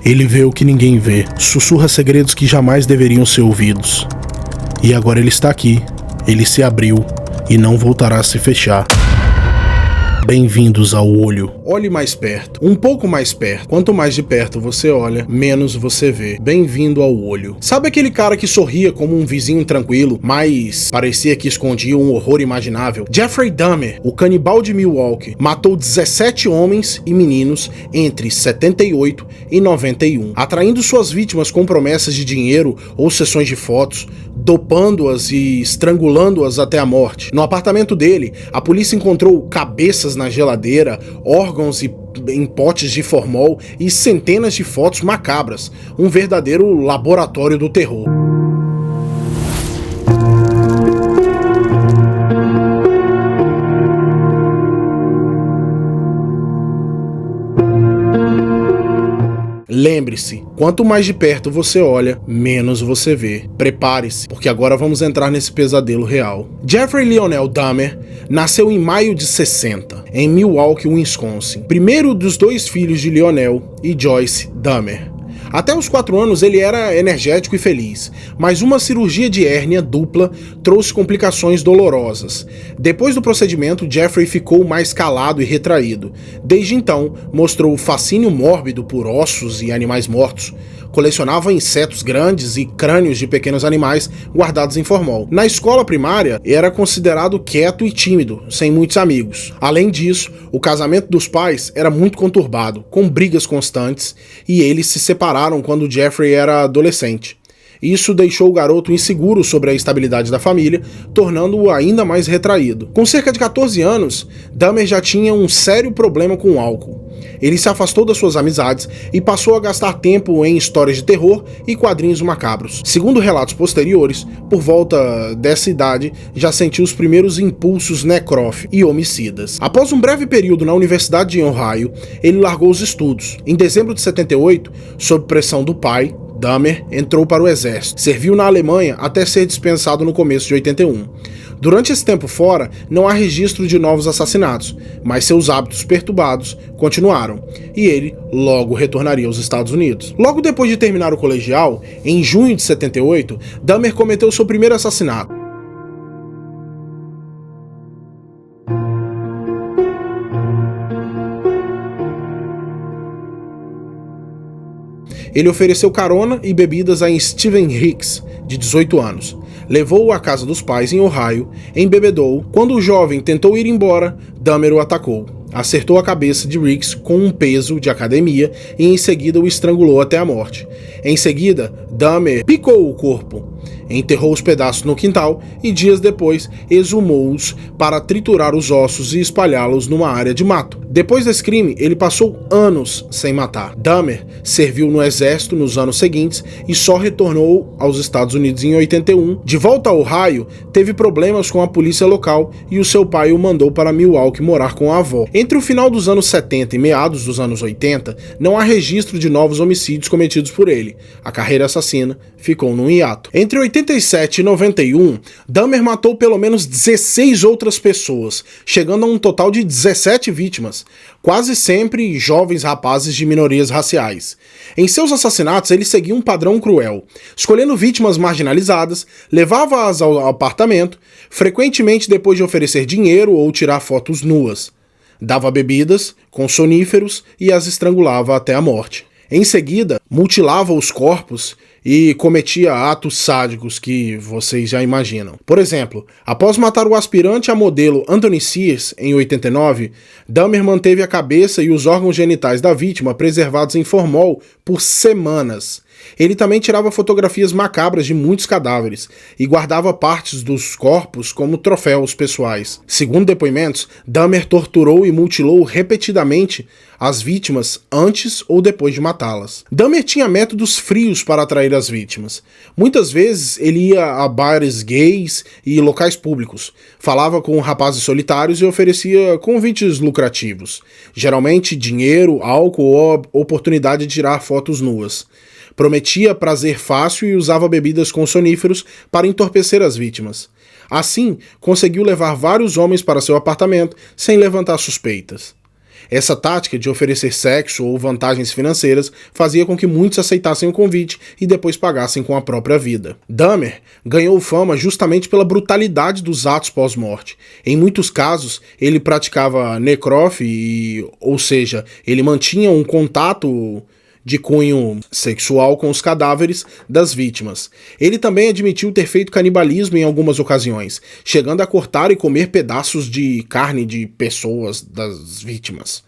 Ele vê o que ninguém vê, sussurra segredos que jamais deveriam ser ouvidos. E agora ele está aqui, ele se abriu e não voltará a se fechar. Bem-vindos ao olho. Olhe mais perto, um pouco mais perto. Quanto mais de perto você olha, menos você vê. Bem-vindo ao olho. Sabe aquele cara que sorria como um vizinho tranquilo, mas parecia que escondia um horror imaginável? Jeffrey Dahmer, o canibal de Milwaukee, matou 17 homens e meninos entre 78 e 91, atraindo suas vítimas com promessas de dinheiro ou sessões de fotos, dopando-as e estrangulando-as até a morte. No apartamento dele, a polícia encontrou cabeças na geladeira, órgãos em potes de formol e centenas de fotos macabras, um verdadeiro laboratório do terror. Lembre-se, quanto mais de perto você olha, menos você vê. Prepare-se, porque agora vamos entrar nesse pesadelo real. Jeffrey Lionel Dahmer nasceu em maio de 60, em Milwaukee, Wisconsin, primeiro dos dois filhos de Lionel e Joyce Dahmer. Até os 4 anos ele era energético e feliz, mas uma cirurgia de hérnia dupla trouxe complicações dolorosas. Depois do procedimento, Jeffrey ficou mais calado e retraído. Desde então, mostrou fascínio mórbido por ossos e animais mortos. Colecionava insetos grandes e crânios de pequenos animais guardados em formol. Na escola primária, era considerado quieto e tímido, sem muitos amigos. Além disso, o casamento dos pais era muito conturbado, com brigas constantes, e eles se separaram quando Jeffrey era adolescente. Isso deixou o garoto inseguro sobre a estabilidade da família, tornando-o ainda mais retraído. Com cerca de 14 anos, Dahmer já tinha um sério problema com o álcool. Ele se afastou das suas amizades e passou a gastar tempo em histórias de terror e quadrinhos macabros. Segundo relatos posteriores, por volta dessa idade, já sentiu os primeiros impulsos necrófilos e homicidas. Após um breve período na Universidade de Ohio, ele largou os estudos. Em dezembro de 78, sob pressão do pai, Dahmer entrou para o exército. Serviu na Alemanha até ser dispensado no começo de 81. Durante esse tempo fora, não há registro de novos assassinatos, mas seus hábitos perturbados continuaram, e ele logo retornaria aos Estados Unidos. Logo depois de terminar o colegial, em junho de 78, Dahmer cometeu seu primeiro assassinato. Ele ofereceu carona e bebidas a Steven Hicks, de 18 anos. Levou-o à casa dos pais em Ohio, embebedou-o. Quando o jovem tentou ir embora, Dahmer o atacou. Acertou a cabeça de Hicks com um peso de academia e em seguida o estrangulou até a morte. Em seguida, Dahmer picou o corpo, enterrou os pedaços no quintal e dias depois exumou-os para triturar os ossos e espalhá-los numa área de mato. Depois desse crime, ele passou anos sem matar. Dahmer serviu no exército nos anos seguintes e só retornou aos Estados Unidos em 81. De volta ao Ohio, teve problemas com a polícia local e o seu pai o mandou para Milwaukee morar com a avó. Entre o final dos anos 70 e meados dos anos 80, não há registro de novos homicídios cometidos por ele. A carreira assassina ficou num hiato. Entre 87 e 91, Dahmer matou pelo menos 16 outras pessoas, chegando a um total de 17 vítimas, quase sempre jovens rapazes de minorias raciais. Em seus assassinatos, ele seguia um padrão cruel, escolhendo vítimas marginalizadas, levava-as ao apartamento, frequentemente depois de oferecer dinheiro ou tirar fotos nuas. Dava bebidas com soníferos e as estrangulava até a morte. Em seguida, mutilava os corpos e cometia atos sádicos que vocês já imaginam. Por exemplo, após matar o aspirante a modelo Anthony Sears em 89, Dahmer manteve a cabeça e os órgãos genitais da vítima preservados em formol por semanas. Ele também tirava fotografias macabras de muitos cadáveres e guardava partes dos corpos como troféus pessoais. Segundo depoimentos, Dahmer torturou e mutilou repetidamente as vítimas antes ou depois de matá-las. Dahmer tinha métodos frios para atrair as vítimas. Muitas vezes ele ia a bares gays e locais públicos, falava com rapazes solitários e oferecia convites lucrativos, geralmente dinheiro, álcool ou oportunidade de tirar fotos nuas. Prometia prazer fácil e usava bebidas com soníferos para entorpecer as vítimas. Assim, conseguiu levar vários homens para seu apartamento sem levantar suspeitas. Essa tática de oferecer sexo ou vantagens financeiras fazia com que muitos aceitassem o convite e depois pagassem com a própria vida. Dahmer ganhou fama justamente pela brutalidade dos atos pós-morte. Em muitos casos, ele praticava necrófile, ou seja, ele mantinha um contato de cunho sexual com os cadáveres das vítimas. Ele também admitiu ter feito canibalismo em algumas ocasiões, chegando a cortar e comer pedaços de carne de pessoas das vítimas.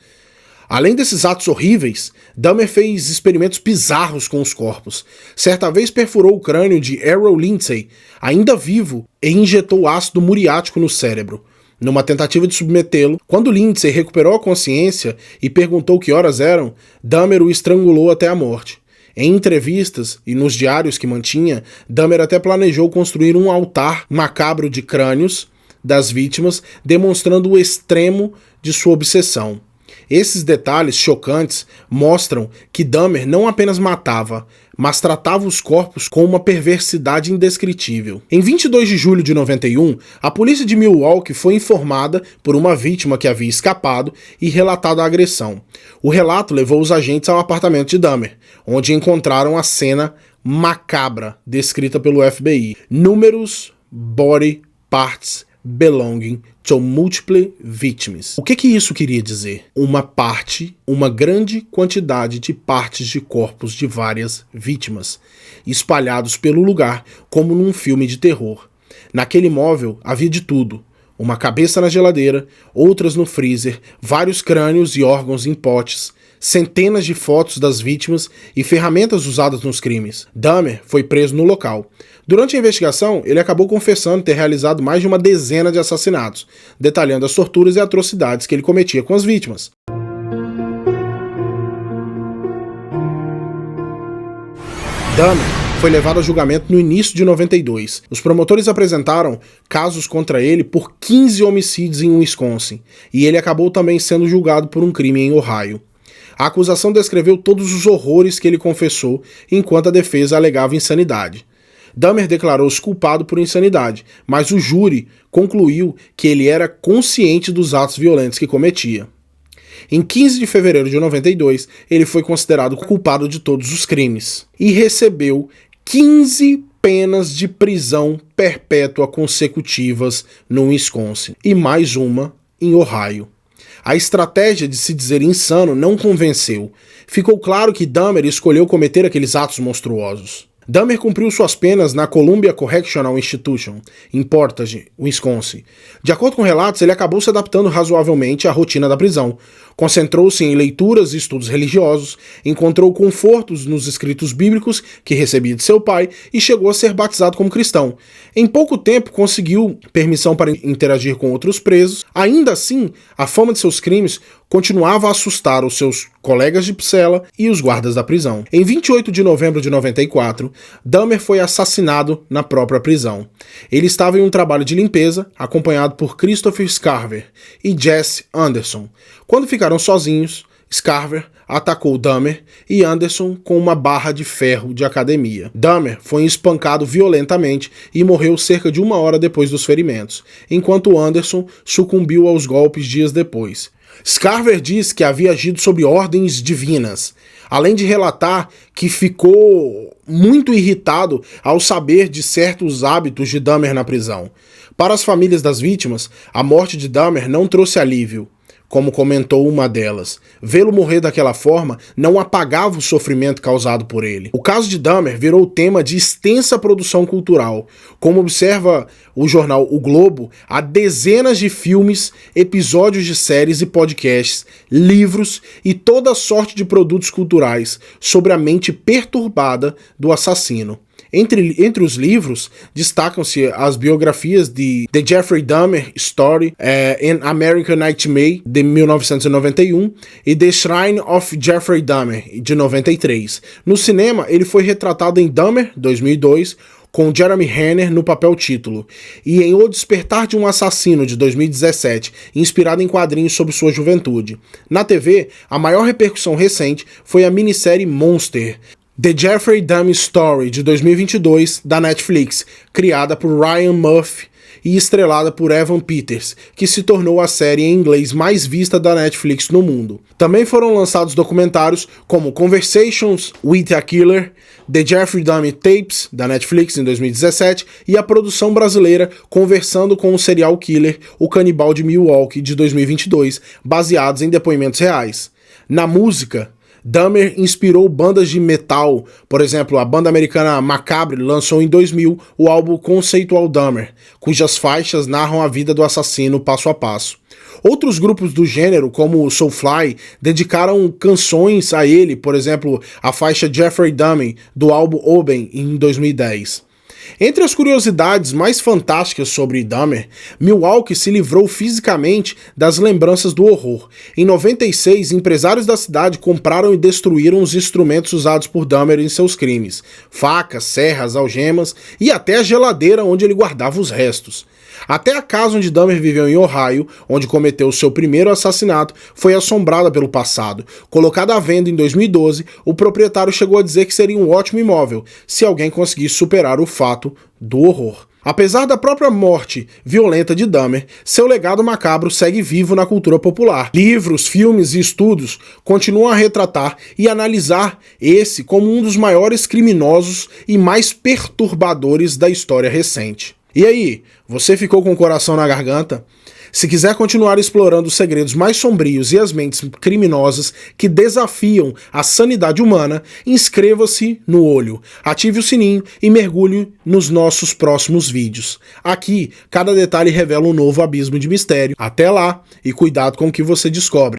Além desses atos horríveis, Dahmer fez experimentos bizarros com os corpos. Certa vez perfurou o crânio de Errol Lindsay, ainda vivo, e injetou ácido muriático no cérebro. Numa tentativa de submetê-lo, quando Lindsay recuperou a consciência e perguntou que horas eram, Dahmer o estrangulou até a morte. Em entrevistas e nos diários que mantinha, Dahmer até planejou construir um altar macabro de crânios das vítimas, demonstrando o extremo de sua obsessão. Esses detalhes chocantes mostram que Dahmer não apenas matava, mas tratava os corpos com uma perversidade indescritível. Em 22 de julho de 91, a polícia de Milwaukee foi informada por uma vítima que havia escapado e relatado a agressão. O relato levou os agentes ao apartamento de Dahmer, onde encontraram a cena macabra descrita pelo FBI. Números, body parts belonging to multiple victims. O que isso queria dizer? Uma grande quantidade de partes de corpos de várias vítimas, espalhados pelo lugar como num filme de terror. Naquele móvel havia de tudo. Uma cabeça na geladeira, outras no freezer, vários crânios e órgãos em potes, centenas de fotos das vítimas e ferramentas usadas nos crimes. Dahmer foi preso no local. Durante a investigação, ele acabou confessando ter realizado mais de uma dezena de assassinatos, detalhando as torturas e atrocidades que ele cometia com as vítimas. Dahmer foi levado a julgamento no início de 92. Os promotores apresentaram casos contra ele por 15 homicídios em Wisconsin, e ele acabou também sendo julgado por um crime em Ohio. A acusação descreveu todos os horrores que ele confessou, enquanto a defesa alegava insanidade. Dahmer declarou-se culpado por insanidade, mas o júri concluiu que ele era consciente dos atos violentos que cometia. Em 15 de fevereiro de 92, ele foi considerado culpado de todos os crimes e recebeu 15 penas de prisão perpétua consecutivas no Wisconsin e mais uma em Ohio. A estratégia de se dizer insano não convenceu. Ficou claro que Dahmer escolheu cometer aqueles atos monstruosos. Dahmer cumpriu suas penas na Columbia Correctional Institution, em Portage, Wisconsin. De acordo com relatos, ele acabou se adaptando razoavelmente à rotina da prisão. Concentrou-se em leituras e estudos religiosos, encontrou confortos nos escritos bíblicos que recebia de seu pai e chegou a ser batizado como cristão. Em pouco tempo conseguiu permissão para interagir com outros presos. Ainda assim, a fama de seus crimes continuava a assustar os seus colegas de cela e os guardas da prisão. Em 28 de novembro de 94, Dahmer foi assassinado na própria prisão. Ele estava em um trabalho de limpeza, acompanhado por Christopher Scarver e Jesse Anderson. Quando ficaram sozinhos, Scarver atacou Dahmer e Anderson com uma barra de ferro de academia. Dahmer foi espancado violentamente e morreu cerca de 1 hora depois dos ferimentos, enquanto Anderson sucumbiu aos golpes dias depois. Scarver diz que havia agido sob ordens divinas, além de relatar que ficou muito irritado ao saber de certos hábitos de Dahmer na prisão. Para as famílias das vítimas, a morte de Dahmer não trouxe alívio, como comentou uma delas. Vê-lo morrer daquela forma não apagava o sofrimento causado por ele. O caso de Dahmer virou tema de extensa produção cultural. Como observa o jornal O Globo, há dezenas de filmes, episódios de séries e podcasts, livros e toda sorte de produtos culturais sobre a mente perturbada do assassino. Entre os livros, destacam-se as biografias de The Jeffrey Dahmer Story, An American Nightmare, de 1991, e The Shrine of Jeffrey Dahmer, de 93. No cinema, ele foi retratado em Dahmer, 2002, com Jeremy Renner no papel título, e em O Despertar de um Assassino, de 2017, inspirado em quadrinhos sobre sua juventude. Na TV, a maior repercussão recente foi a minissérie Monster, The Jeffrey Dahmer Story, de 2022, da Netflix, criada por Ryan Murphy e estrelada por Evan Peters, que se tornou a série em inglês mais vista da Netflix no mundo. Também foram lançados documentários como Conversations with a Killer, The Jeffrey Dahmer Tapes, da Netflix em 2017, e a produção brasileira Conversando com o Serial Killer, o Canibal de Milwaukee, de 2022, baseados em depoimentos reais. Na música, Dahmer inspirou bandas de metal, por exemplo, a banda americana Macabre lançou em 2000 o álbum conceitual Dahmer, cujas faixas narram a vida do assassino passo a passo. Outros grupos do gênero, como o Soulfly, dedicaram canções a ele, por exemplo, a faixa Jeffrey Dahmer, do álbum Oben, em 2010. Entre as curiosidades mais fantásticas sobre Dahmer, Milwaukee se livrou fisicamente das lembranças do horror. Em 96, empresários da cidade compraram e destruíram os instrumentos usados por Dahmer em seus crimes: facas, serras, algemas e até a geladeira onde ele guardava os restos. Até a casa onde Dahmer viveu em Ohio, onde cometeu seu primeiro assassinato, foi assombrada pelo passado. Colocada à venda em 2012, o proprietário chegou a dizer que seria um ótimo imóvel se alguém conseguisse superar o fato do horror. Apesar da própria morte violenta de Dahmer, seu legado macabro segue vivo na cultura popular. Livros, filmes e estudos continuam a retratar e analisar esse como um dos maiores criminosos e mais perturbadores da história recente. E aí, você ficou com o coração na garganta? Se quiser continuar explorando os segredos mais sombrios e as mentes criminosas que desafiam a sanidade humana, inscreva-se no Olho, ative o sininho e mergulhe nos nossos próximos vídeos. Aqui, cada detalhe revela um novo abismo de mistério. Até lá, e cuidado com o que você descobre.